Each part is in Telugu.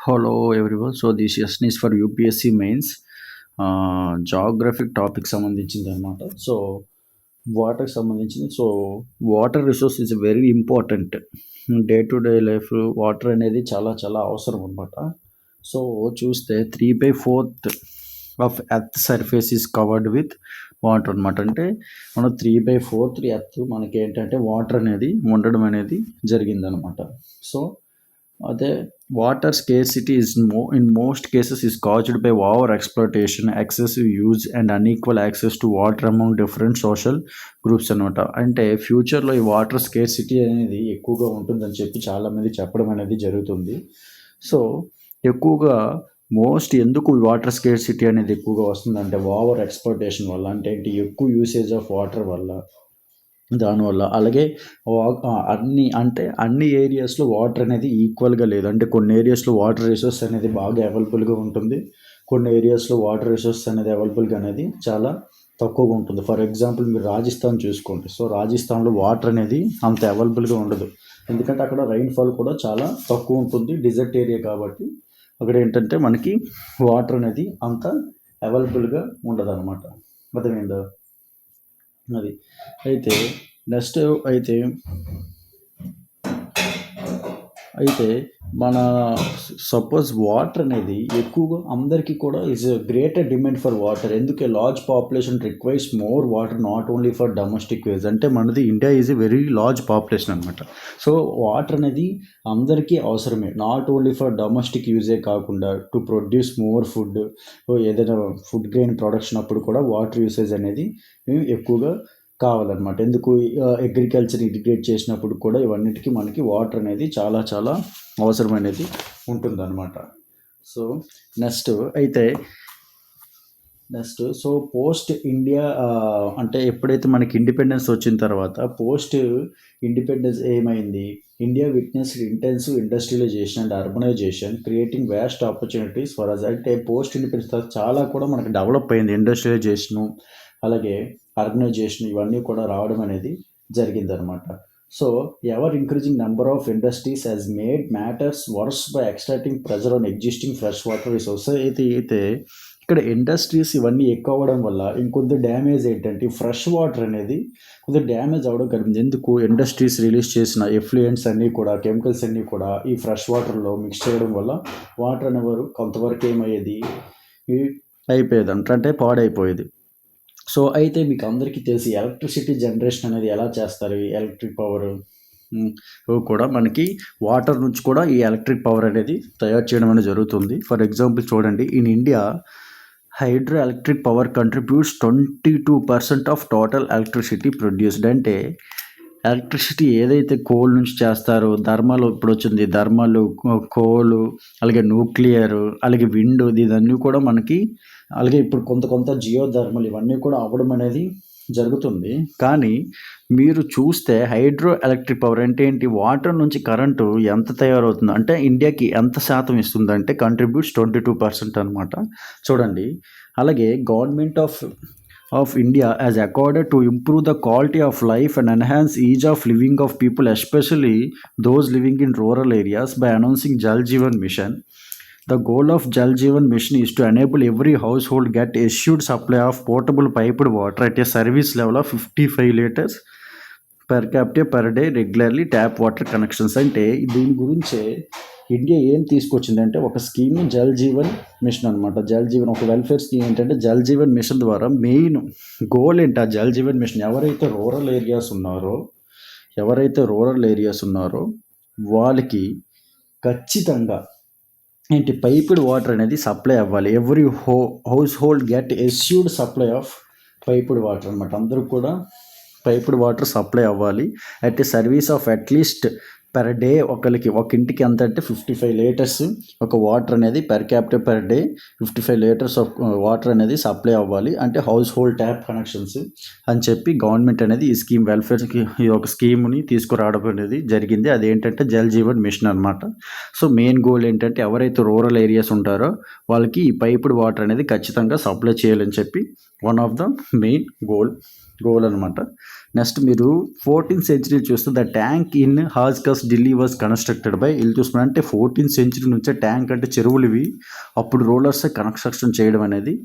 Hello everyone. So this session is for UPSC mains Geographic topic సంబంధించింది అనమాట. సో వాటర్కి సంబంధించింది. So water resource is very important. Day to day life water అనేది చాలా చాలా అవసరం అనమాట. సో చూస్తే 3/4 of earth surface is covered with water అనమాట. అంటే మనం 3/4 ఎర్త్ మనకి ఏంటంటే వాటర్ అనేది ఉండడం అనేది జరిగిందనమాట. సో అదే water scarcity in most cases is caused by over exploitation, excessive use and unequal access to water among different social groups అనమాట. అంటే ఫ్యూచర్లో ఈ వాటర్ స్కేర్సిటీ అనేది ఎక్కువగా ఉంటుందని చెప్పి చాలామంది చెప్పడం అనేది జరుగుతుంది. సో ఎక్కువగా ఎందుకు వాటర్ స్కేర్సిటీ అనేది ఎక్కువగా వస్తుందంటే ఓవర్ ఎక్స్ప్లోయిటేషన్ వల్ల, అంటే ఏంటి, ఎక్కువ యూసేజ్ ఆఫ్ వాటర్ వల్ల, దానివల్ల. అలాగే అన్ని ఏరియాస్లో వాటర్ అనేది ఈక్వల్గా లేదు. అంటే కొన్ని ఏరియాస్లో వాటర్ రిసోర్స్ అనేది బాగా అవైలబుల్గా ఉంటుంది, కొన్ని ఏరియాస్లో వాటర్ రిసోర్స్ అనేది అవైలబుల్గా అనేది చాలా తక్కువగా ఉంటుంది. ఫర్ ఎగ్జాంపుల్ మీరు రాజస్థాన్ చూసుకోండి. సో రాజస్థాన్లో వాటర్ అనేది అంత అవైలబుల్గా ఉండదు, ఎందుకంటే అక్కడ రైన్ఫాల్ కూడా చాలా తక్కువ ఉంటుంది, డిజర్ట్ ఏరియా కాబట్టి అక్కడ ఏంటంటే మనకి వాటర్ అనేది అంత అవైలబుల్గా ఉండదు అనమాట. అర్థమైందా? అది అయితే నెక్స్ట్ అయితే మన సపోజ్ వాటర్ అనేది ఎక్కువగా అందరికీ కూడా is greater demand for water. ఎందుకే large population requires more water, not only for domestic use. అంటే మనది India is a very large population అనమాట. సో వాటర్ అనేది అందరికీ అవసరమే, నాట్ ఓన్లీ ఫర్ డొమెస్టిక్ యూజే కాకుండా టు ప్రొడ్యూస్ మోర్ ఫుడ్, ఏదైనా ఫుడ్ గ్రెయిన్ ప్రొడక్షన్ అప్పుడు కూడా వాటర్ యూసేజ్ అనేది ఎక్కువగా కావాలన్నమాట. ఎందుకు అగ్రికల్చర్ ఇంటిగ్రేట్ చేసినప్పుడు కూడా ఇవన్నిటికీ మనకి వాటర్ అనేది చాలా చాలా అవసరం అనేది ఉంటుందన్నమాట. So next so post India అంటే ఎప్పుడైతే మనకి ఇండిపెండెన్స్ వచ్చిన తర్వాత పోస్ట్ ఇండిపెండెన్స్ ఏమైంది, India witnessed intensive industrialization and urbanization creating vast opportunities for us. అంటే పోస్ట్ ఇండిపెండెన్స్ తర్వాత చాలా కూడా మనకి డెవలప్ అయింది, ఇండస్ట్రియలైజేషను అలాగే ఆర్గనైజేషన్ ఇవన్నీ కూడా రావడం అనేది జరిగిందనమాట. So ever increasing number of industries has made matters worse by extracting pressure on existing fresh water resource. అయితే ఇక్కడ ఇండస్ట్రీస్ ఇవన్నీ ఎక్కువ అవ్వడం వల్ల ఇంకొద్ది డ్యామేజ్ ఏంటంటే ఫ్రెష్ వాటర్ అనేది కొద్దిగా డ్యామేజ్ అవ్వడం కలిగింది. ఎందుకు, ఇండస్ట్రీస్ రిలీజ్ చేసిన ఎఫ్లూయెంట్స్ అన్నీ కూడా, కెమికల్స్ అన్నీ కూడా ఈ ఫ్రెష్ వాటర్లో మిక్స్ చేయడం వల్ల వాటర్ అనేవారు కొంతవరకు ఏమయ్యేది, అయిపోయేది అంటే పాడైపోయేది. సో అయితే మీకు అందరికీ తెలిసి ఎలక్ట్రిసిటీ జనరేషన్ అనేది ఎలా చేస్తారు, ఈ ఎలక్ట్రిక్ పవర్ కూడా మనకి వాటర్ నుంచి కూడా ఈ ఎలక్ట్రిక్ పవర్ అనేది తయారు చేయడం అనేది జరుగుతుంది. ఫర్ ఎగ్జాంపుల్ చూడండి, in India hydro electric power contributes 22% of total electricity produced. అంటే ఎలక్ట్రిసిటీ ఏదైతే కోల్ నుంచి చేస్తారో, థర్మల్ ఇప్పుడు వచ్చింది, థర్మల్, కోలు, అలాగే న్యూక్లియర్, అలాగే విండ్, ఇదన్నీ కూడా మనకి, అలాగే ఇప్పుడు కొంత జియో థర్మల్ ఇవన్నీ కూడా అవ్వడం అనేది జరుగుతుంది. కానీ మీరు చూస్తే హైడ్రో ఎలక్ట్రిక్ పవర్ అంటే ఏంటి, వాటర్ నుంచి కరెంటు ఎంత తయారవుతుంది అంటే ఇండియాకి ఎంత శాతం ఇస్తుందంటే కంట్రిబ్యూట్స్ 22% అనమాట. చూడండి, అలాగే government of India has accorded to improve the quality of life and enhance ease of living of people, especially those living in rural areas, by announcing Jal Jeevan Mission. The goal of Jal Jeevan Mission is to enable every household get assured supply of potable piped water at a service level of 55 liters per capita per day, regularly tap water connections. అంటే దీని గురించే ఇండియా ఏం తీసుకొచ్చిందంటే ఒక స్కీమ్, జల్ జీవన్ మిషన్ అనమాట. జల్ జీవన్ ఒక వెల్ఫేర్ స్కీమ్. ఏంటంటే జల్ జీవన్ మిషన్ ద్వారా మెయిన్ గోల్ ఏంటి, ఆ జల్ జీవన్ మిషన్ ఎవరైతే రూరల్ ఏరియాస్ ఉన్నారో వాళ్ళకి ఖచ్చితంగా ఏంటి, పైప్డ్ వాటర్ అనేది సప్లై అవ్వాలి. Every household get assured supply of piped water అనమాట. అందరూ కూడా పైప్డ్ వాటర్ సప్లై అవ్వాలి at a service of at least per day ఒక ఇంటికి ఎంత అంటే 55 లీటర్స్ ఒక వాటర్ అనేది per capital per day 55 litres of water అనేది సప్లై అవ్వాలి, అంటే హౌస్ హోల్డ్ ట్యాప్ కనెక్షన్స్ అని చెప్పి గవర్నమెంట్ అనేది ఈ స్కీమ్, వెల్ఫేర్కి ఈ ఒక స్కీమ్ని తీసుకురావడం అనేది జరిగింది. అదేంటంటే జల్ జీవన్ మిషన్ అనమాట. సో మెయిన్ గోల్ ఏంటంటే ఎవరైతే రూరల్ ఏరియాస్ ఉంటారో వాళ్ళకి ఈ పైప్డ్ వాటర్ అనేది ఖచ్చితంగా సప్లై చేయాలని చెప్పి one of the main goal goal అనమాట. నెక్స్ట్ మీరు 14th సెంచరీ చూస్తే the tank in హాజ్కస్ Delhi was constructed by ఇల్తుస్మాన్. అంటే 14th సెంచరీ నుంచే ట్యాంక్ అంటే చెరువులు ఇవి అప్పుడు రూలర్స్ కన్స్ట్రక్షన్ చేయడం అనేది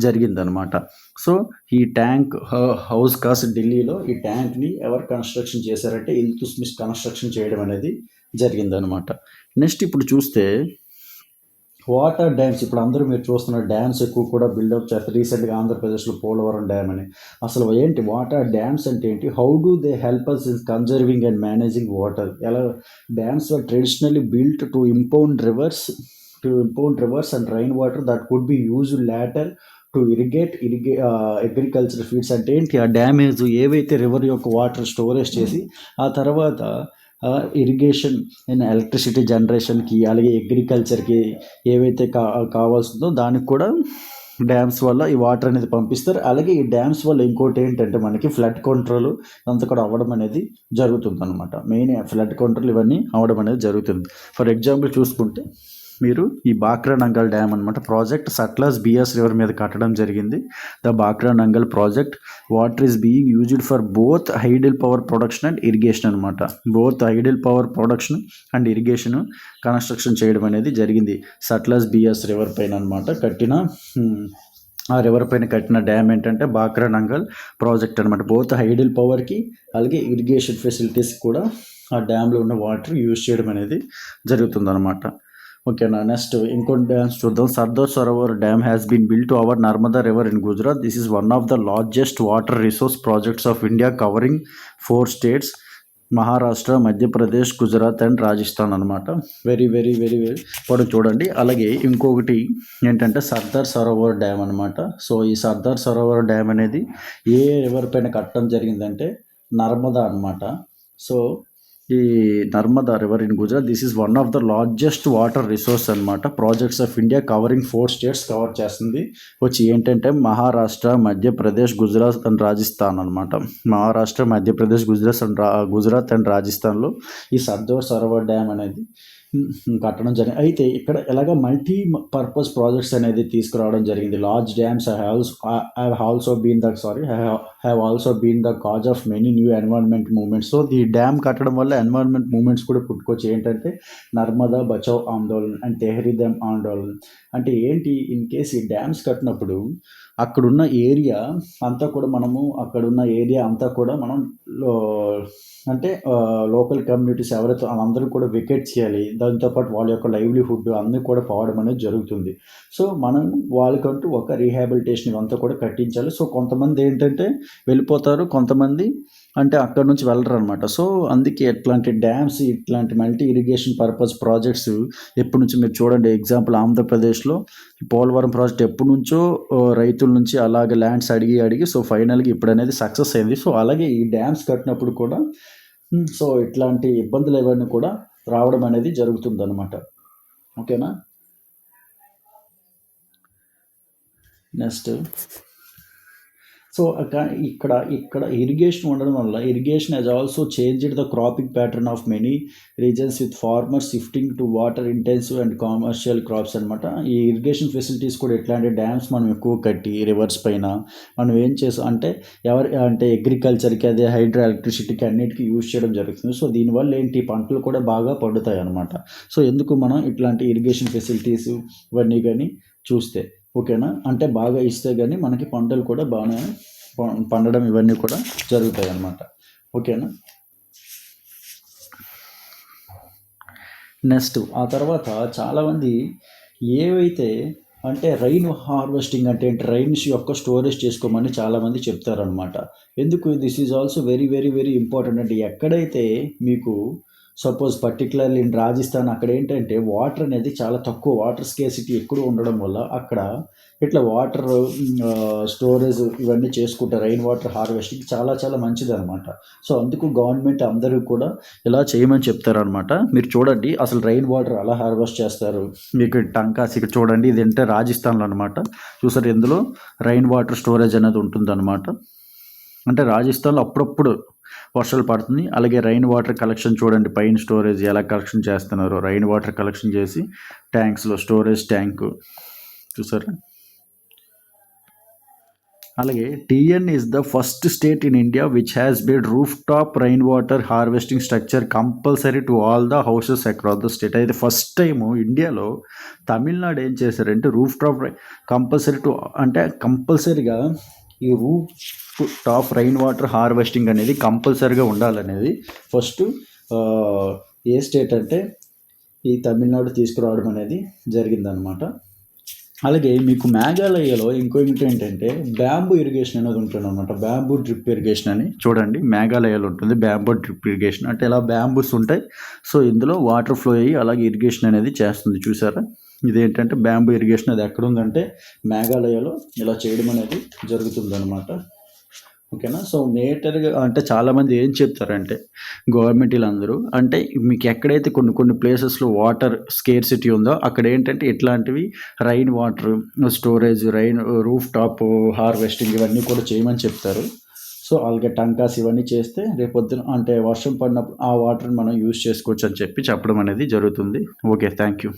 జరిగిందనమాట. సో ఈ ట్యాంక్ హౌస్ కాస్ ఢిల్లీలో ఈ ట్యాంక్ని ఎవరు కన్స్ట్రక్షన్ చేశారంటే ఇల్తుస్మిస్ కన్స్ట్రక్షన్ చేయడం అనేది జరిగిందనమాట. నెక్స్ట్ ఇప్పుడు చూస్తే వాటర్ డ్యామ్స్. ఇప్పుడు అందరూ మీరు చూస్తున్న డ్యామ్స్ ఎక్కువ కూడా బిల్డప్ చేస్తారు. రీసెంట్గా ఆంధ్రప్రదేశ్లో పోలవరం డ్యామ్ అని. అసలు ఏంటి వాటర్ డ్యామ్స్ అంటే ఏంటి? How do they help us in conserving and managing water? ఎలా dams are traditionally built to impound rivers and rain water that could be used later to irrigate agriculture fields. అంటే ఏంటి? ఆ డ్యామేజ్ ఏవైతే రివర్ యొక్క వాటర్ స్టోరేజ్ చేసి ఆ తర్వాత ఇరిగేషన్ అండ్ ఎలక్ట్రిసిటీ జనరేషన్కి అలాగే అగ్రికల్చర్కి ఏవైతే కావాల్సిందో దానికి కూడా డ్యామ్స్ వల్ల ఈ వాటర్ అనేది పంపిస్తారు. అలాగే ఈ డ్యామ్స్ వల్ల ఇంకోటి ఏంటంటే మనకి ఫ్లడ్ కంట్రోల్ అంతా కూడా అవ్వడం అనేది జరుగుతుంది అనమాట. మెయిన్ ఫ్లడ్ కంట్రోల్ ఇవన్నీ అవ్వడం అనేది జరుగుతుంది. ఫర్ ఎగ్జాంపుల్ చూసుకుంటే మీరు ఈ బాక్రా నంగల్ డ్యామ్ అనమాట ప్రాజెక్ట్ సట్లెజ్ బియాస్ రివర్ మీద కట్టడం జరిగింది. The Bhakra Nangal project water is being used for both hydel power production and irrigation అనమాట. Both hydel power production and irrigation construction చేయడం అనేది జరిగింది సట్లెజ్ బియాస్ రివర్ పైన అనమాట. ఆ రివర్ పైన కట్టిన డ్యామ్ ఏంటంటే బాక్రా నంగల్ ప్రాజెక్ట్ అనమాట. బోత్ హైడల్ పవర్కి అలాగే ఇరిగేషన్ ఫెసిలిటీస్ కూడా ఆ డ్యామ్లో ఉన్న వాటర్ యూజ్ చేయడం అనేది జరుగుతుందన్నమాట. ఓకేనా. నెక్స్ట్ ఇంకొన్ని డ్యామ్స్ చూద్దాం. Sardar Sarovar dam has been built to our Narmada river in Gujarat. This is one of the largest water resource projects of India covering 4 states Maharashtra, Madhya Pradesh, Gujarat and Rajasthan అనమాట. వెరీ వెరీ వెరీ వెరీ ఇప్పుడు చూడండి. అలాగే ఇంకొకటి ఏంటంటే సర్దార్ సరోవర్ డ్యామ్ అనమాట. సో ఈ సర్దార్ సరోవర్ డ్యామ్ అనేది ఏ రివర్ పైన కట్టడం జరిగిందంటే నర్మదా అనమాట. సో ఈ Narmada river in Gujarat. This is one of the largest water resource అనమాట. Projects of India covering 4 states cover చేస్తుంది. వచ్చి ఏంటంటే మహారాష్ట్ర, మధ్యప్రదేశ్, గుజరాత్ అండ్ రాజస్థాన్ అనమాట. మహారాష్ట్ర, మధ్యప్రదేశ్, గుజరాత్ అండ్ రాజస్థాన్లో ఈ సర్దార్ సరోవర్ డ్యామ్ అనేది కట్టడం జరిగింది. అయితే ఇక్కడ ఎలాగ మల్టీ పర్పస్ ప్రాజెక్ట్స్ అనేది తీసుకురావడం జరిగింది. Large dams have also been the cause of many new environment movements. So ఈ డ్యామ్ కట్టడం వల్ల ఎన్వైరన్మెంట్ మూవ్మెంట్స్ కూడా పుట్టుకొచ్చి ఏంటంటే నర్మదా బచావ్ ఆందోళన్ అండ్ తెహ్రీ దమ్ ఆందోళన్. అంటే ఏంటి? ఇన్ కేస్ ఈ డ్యామ్స్ కట్టినప్పుడు అక్కడున్న ఏరియా అంతా కూడా మనం అంటే లోకల్ కమ్యూనిటీస్ ఎవరైతే వాళ్ళందరూ కూడా వెకేట్ చేయాలి. దాంతోపాటు వాళ్ళ యొక్క లైవ్లీహుడ్ అన్నీ కూడా పోవడం అనేది జరుగుతుంది. సో మనం వాళ్ళకంటూ ఒక రీహాబిలిటేషన్ ఇవంతా కూడా కట్టించాలి. సో కొంతమంది ఏంటంటే వెళ్ళిపోతారు, కొంతమంది అంటే అక్కడ నుంచి వెళ్ళరు అనమాట. సో అందుకే ఇట్లాంటి డ్యామ్స్, ఇట్లాంటి మల్టీ ఇరిగేషన్ పర్పస్ ప్రాజెక్ట్స్ ఎప్పటి నుంచి మీరు చూడండి. ఎగ్జాంపుల్ ఆంధ్రప్రదేశ్లో పోలవరం ప్రాజెక్ట్ ఎప్పటి నుంచో రైతుల నుంచి అలాగే ల్యాండ్స్ అడిగి సో ఫైనల్గా ఇప్పుడు అనేది సక్సెస్ అయింది. సో అలాగే ఈ డ్యామ్స్ కట్టినప్పుడు కూడా సో ఇట్లాంటి ఇబ్బందులు ఏవన్నీ కూడా రావడం అనేది జరుగుతుందన్నమాట. ఓకేనా. నెక్స్ట్ సో ఇక్కడ ఇరిగేషన్ ఉండడం వల్ల irrigation he's also changed the cropping pattern of many reasons with farmers shifting to water intensive and commercial crops అనమాట. ఈ ఇరిగేషన్ ఫెసిలిటీస్ కూడా ఎట్లాంటి డ్యామ్స్ మనం ఎక్కువ కట్టి రివర్స్ పైన మనం ఏం చేస్తాం అంటే అగ్రికల్చర్కి అదే హైడ్రో ఎలక్ట్రిసిటీకి అన్నిటికీ యూజ్ చేయడం జరుగుతుంది. సో దీనివల్ల ఏంటి? పంటలు కూడా బాగా పండుతాయి అనమాట. సో ఎందుకు మనం ఇట్లాంటి ఇరిగేషన్ ఫెసిలిటీస్ ఇవన్నీ కానీ చూస్తే ఓకేనా. అంటే బాగా ఇస్తే కానీ మనకి పంటలు కూడా బాగా పండడం ఇవన్నీ కూడా జరుగుతాయి అన్నమాట. ఓకేనా. నెక్స్ట్ ఆ తర్వాత చాలామంది ఏవైతే అంటే రైన్ హార్వెస్టింగ్ అంటే ఏంటి? రైన్స్ యొక్క స్టోరేజ్ చేసుకోమని చాలామంది చెప్తారనమాట. ఎందుకు? This is also very very very important. అంటే ఎక్కడైతే మీకు సపోజ్ పర్టికులర్లీ ఇన్ రాజస్థాన్ అక్కడ ఏంటంటే వాటర్ అనేది చాలా తక్కువ, వాటర్ స్కేసిటీ ఎక్కువ ఉండడం వల్ల అక్కడ ఇట్లా వాటర్ స్టోరేజ్ ఇవన్నీ చేసుకుంటారు. రైన్ వాటర్ హార్వెస్టింగ్ చాలా చాలా మంచిది అనమాట. సో అందుకు గవర్నమెంట్ అందరూ కూడా ఇలా చేయమని చెప్తారనమాట. మీరు చూడండి అసలు రైన్ వాటర్ అలా హార్వెస్ట్ చేస్తారు. మీకు టంకాస్ ఇక్కడ చూడండి, ఇది అంటే రాజస్థాన్లో అనమాట. చూసారు ఇందులో రైన్ వాటర్ స్టోరేజ్ అనేది ఉంటుందన్నమాట. అంటే రాజస్థాన్లో అప్పుడప్పుడు వర్షాలు పడుతుంది. అలాగే రైన్ వాటర్ కలెక్షన్ చూడండి, పైన స్టోరేజ్ ఎలా కలెక్షన్ చేస్తున్నారు. రైన్ వాటర్ కలెక్షన్ చేసి ట్యాంక్స్లో స్టోరేజ్ ట్యాంకు చూసారా. అలాగే TN is the first state in India which has made roof top rain water harvesting structure compulsory to all the houses across the state. అయితే ఫస్ట్ టైము ఇండియాలో తమిళనాడు ఏం చేశారంటే రూఫ్ టాప్ కంపల్సరీ టు అంటే కంపల్సరీగా ఈ roof top rain water harvesting అనేది కంపల్సరీగా ఉండాలనేది ఫస్ట్ ఏ స్టేట్ అంటే ఈ తమిళనాడు తీసుకురావడం అనేది జరిగిందనమాట. అలాగే మీకు మేఘాలయలో ఇంకొకటి ఏంటంటే బ్యాంబూ ఇరిగేషన్ అనేది ఉంటుంది అనమాట. బ్యాంబూ డ్రిప్ ఇరిగేషన్ అని చూడండి, మేఘాలయలో ఉంటుంది బ్యాంబూ డ్రిప్ ఇరిగేషన్. అంటే ఇలా బ్యాంబూస్ ఉంటాయి, సో ఇందులో వాటర్ ఫ్లో అయ్యి అలాగే ఇరిగేషన్ అనేది చేస్తుంది. చూసారా, ఇదేంటంటే బ్యాంబూ ఇరిగేషన్. అది ఎక్కడ ఉందంటే మేఘాలయలో ఇలా చేయడం అనేది జరుగుతుంది అనమాట. ఓకేనా. సో మేటర్గా అంటే చాలామంది ఏం చెప్తారంటే గవర్నమెంట్ వీళ్ళందరూ అంటే మీకు ఎక్కడైతే కొన్ని ప్లేసెస్లో వాటర్ స్కేర్సిటీ ఉందో అక్కడ ఏంటంటే ఇట్లాంటివి rain water storage, roof top harvesting ఇవన్నీ కూడా చేయమని చెప్తారు. సో అలాగే టంకాస్ ఇవన్నీ చేస్తే రేపొద్దున అంటే వర్షం పడినప్పుడు ఆ వాటర్ని మనం యూజ్ చేసుకోవచ్చు అని చెప్పి చెప్పడం అనేది జరుగుతుంది. Okay, thank you.